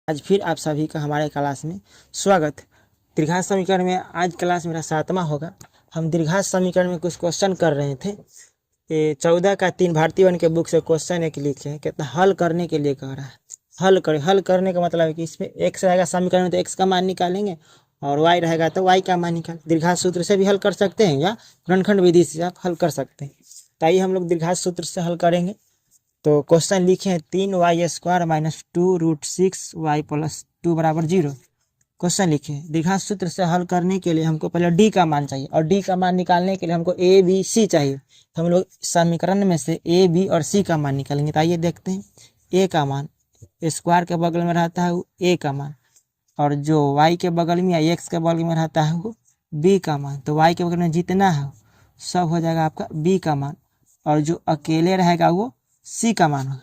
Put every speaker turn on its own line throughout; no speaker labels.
आज फिर आप सभी का हमारे क्लास में स्वागत। द्विघात समीकरण में आज क्लास मेरा 7वां होगा। हम द्विघात समीकरण में कुछ क्वेश्चन कर रहे थे। ये 14 का 3 भारतीय वन के बुक से क्वेश्चन एक लिखे हैं, कितना हल करने के लिए कह रहा है। हल करने का मतलब है कि इसमें एक्स रहेगा समीकरण में तो एक्स का मान निकालेंगे और वाई रहेगा तो वाई का मान निकाल। दीर्घात सूत्र से भी हल कर सकते हैं या गुणनखंड विधि से आप हल कर सकते हैं। तो आइए हम लोग दीर्घात सूत्र से हल करेंगे। तो क्वेश्चन लिखे हैं 3y² माइनस 2√6y प्लस 2 बराबर 0। क्वेश्चन लिखे हैं द्विघात सूत्र से हल करने के लिए हमको पहले डी का मान चाहिए और डी का मान निकालने के लिए हमको ए बी सी चाहिए। तो हम लोग समीकरण में से ए बी और सी का मान निकालेंगे। तो आइए देखते हैं। ए का मान स्क्वायर के बगल में रहता है वो ए का मान, और जो वाई के बगल में या एक्स के बगल में रहता है वो बी का मान। तो वाई के बगल में जितना है सब हो जाएगा आपका बी का मान, और जो अकेले रहेगा वो सी का मान होगा।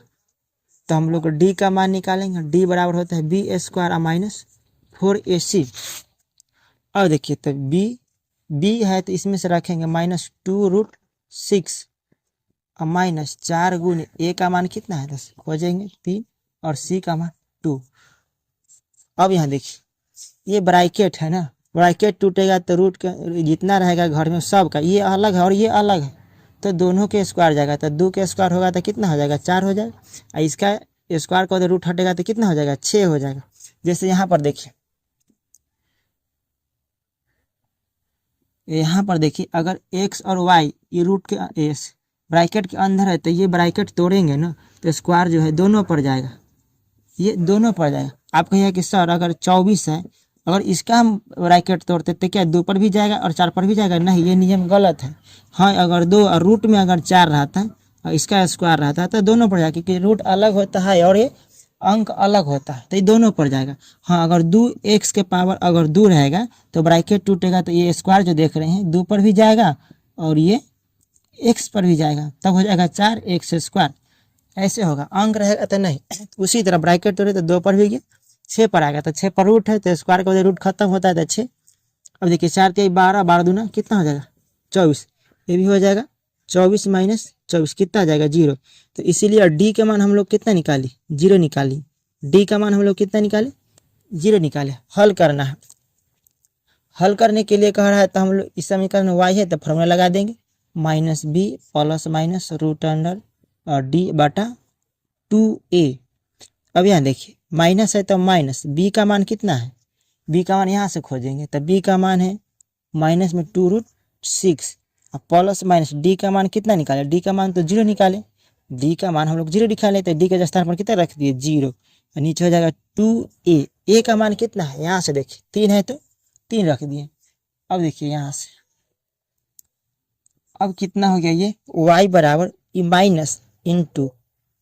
तो हम लोग डी का मान निकालेंगे। डी बराबर होता है b² माइनस 4ac। और देखिए तो बी है तो इसमें से रखेंगे -2√6 और माइनस 4 गुने ए का मान कितना है 10 खोजेंगे 3 और सी का मान 2। अब यहाँ देखिए ये ब्रैकेट है ना, ब्रैकेट टूटेगा तो रूट का जितना रहेगा घर में सब का ये अलग है और ये अलग है, तो दोनों के स्क्वायर जाएगा। तो 2 के स्क्वायर होगा तो कितना हो जाएगा 4 हो जाएगा, और इसका स्क्वायर का रूट हटेगा तो कितना हो जाएगा 6 हो जाएगा। जैसे यहाँ पर देखिए, अगर x और y ये रूट के ब्रैकेट के अंदर है तो ये ब्रैकेट तोड़ेंगे ना तो स्क्वायर जो है दोनों पर जाएगा, ये दोनों पर जाएगा। आप कहिए कि सर अगर 24 है, अगर इसका हम ब्रैकेट तोड़ते तो क्या 2 पर भी जाएगा और 4 पर भी जाएगा? नहीं, ये नियम गलत है। हाँ, अगर 2 और रूट में अगर 4 रहता है और इसका स्क्वायर रहता है तो दोनों पर जाएगा, क्योंकि रूट अलग होता है और ये अंक अलग होता है, तो ये दोनों पर जाएगा। हाँ, अगर 2x के पावर अगर 2 रहेगा तो ब्रैकेट टूटेगा तो ये स्क्वायर जो देख रहे हैं 2 पर भी जाएगा और ये x पर भी जाएगा, तब हो जाएगा 4x²। ऐसे होगा, अंक रहेगा तो नहीं। उसी तरह ब्रैकेट तोड़े तो 2 पर भी गया 6 पर आएगा, तो 6 पर रूट है तो स्क्वायर का वजह रूट खत्म होता है तो 6। अब देखिए 4 के 12, 12 दूना कितना हो जाएगा 24, ये भी हो जाएगा 24 माइनस 24 कितना आ जाएगा 0। तो इसीलिए डी का मान हम लोग कितना निकाली 0 निकाली। डी का मान हम लोग कितना निकाले 0 निकाले। हल करना है, हल करने के लिए कह रहा है तो हम लोग इस समीकरण में y है तो फॉर्मूला लगा देंगे -b plus minus root under और डी बटा 2a। अब यहाँ देखिए माइनस है तो माइनस b का मान कितना है, b का मान यहाँ से खोजेंगे तो b का मान है माइनस में 2√6 और प्लस माइनस डी का मान कितना निकाले, डी का मान तो 0 निकाले। डी का मान हम लोग 0 निकाले तो डी के स्थान पर कितना रख दिए 0, और नीचे हो जाएगा 2a। ए का मान कितना है यहाँ से देखिए 3 है तो 3 रख दिए। अब देखिए यहाँ से अब कितना हो गया ये y बराबर minus into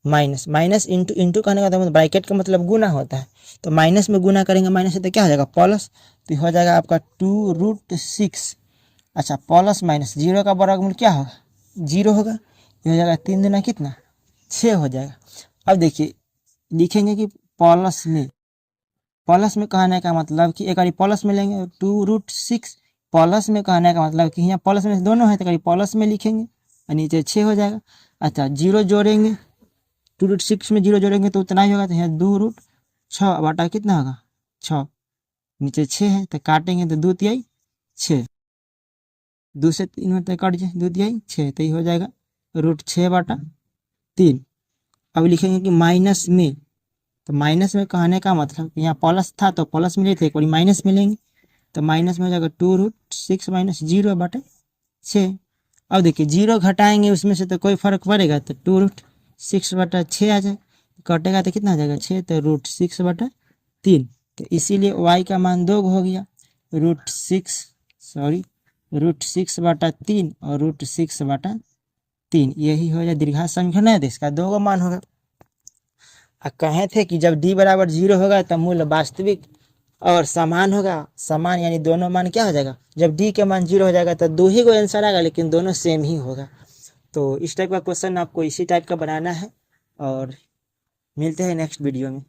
minus, minus into into कहने का मतलब ब्रैकेट का मतलब गुना होता है, तो माइनस में गुना करेंगे माइनस से तो क्या हो जाएगा प्लस, तो हो जाएगा आपका 2√6। अच्छा, प्लस माइनस 0 का वर्गमूल क्या होगा 0 होगा, ये हो जाएगा 3 दूना कितना 6 हो जाएगा। अब देखिए लिखेंगे कि प्लस में कहने का मतलब कि एक बार प्लस में लेंगे 2√6, प्लस में कहने का मतलब कि यहाँ प्लस में दोनों है तो प्लस में लिखेंगे और नीचे 6 हो जाएगा। अच्छा, 0 जोड़ेंगे 2√6 में 0 जोड़ेंगे तो उतना ही होगा, तो यहाँ 2√6 बटा कितना होगा 6, नीचे 6 है तो काटेंगे तो 2 तिहाई 6, 2 से 3 में तो कट जाए 2 तिहाई 6, तो ये हो जाएगा √6 बटा 3। अब लिखेंगे कि माइनस में, तो माइनस में कहने का मतलब यहाँ प्लस था तो प्लस में लेते एक बार माइनस में लेंगे तो माइनस में हो जाएगा 2√6 माइनस 0 बटा 6। अब देखिए 0 घटाएंगे उसमें से तो कोई फर्क पड़ेगा, तो 2√6 बटा 6 आ जाए, कटेगा तो कितना आ जाएगा 6, तो √6 बटा 3। तो इसीलिए y का मान 2 हो गया, √6 बटा 3 और √6 बटा 3, यही हो जाए दीर्घात समीकरण है, तो इसका 2 मान होगा। कहे थे कि जब d बराबर 0 होगा तब मूल्य वास्तविक और समान होगा। समान यानी दोनों मान क्या हो जाएगा, जब d के मान 0 हो जाएगा तो 2 ही को आंसर आएगा, लेकिन दोनों सेम ही होगा। तो इस टाइप का क्वेश्चन आपको इसी टाइप का बनाना है, और मिलते हैं नेक्स्ट वीडियो में।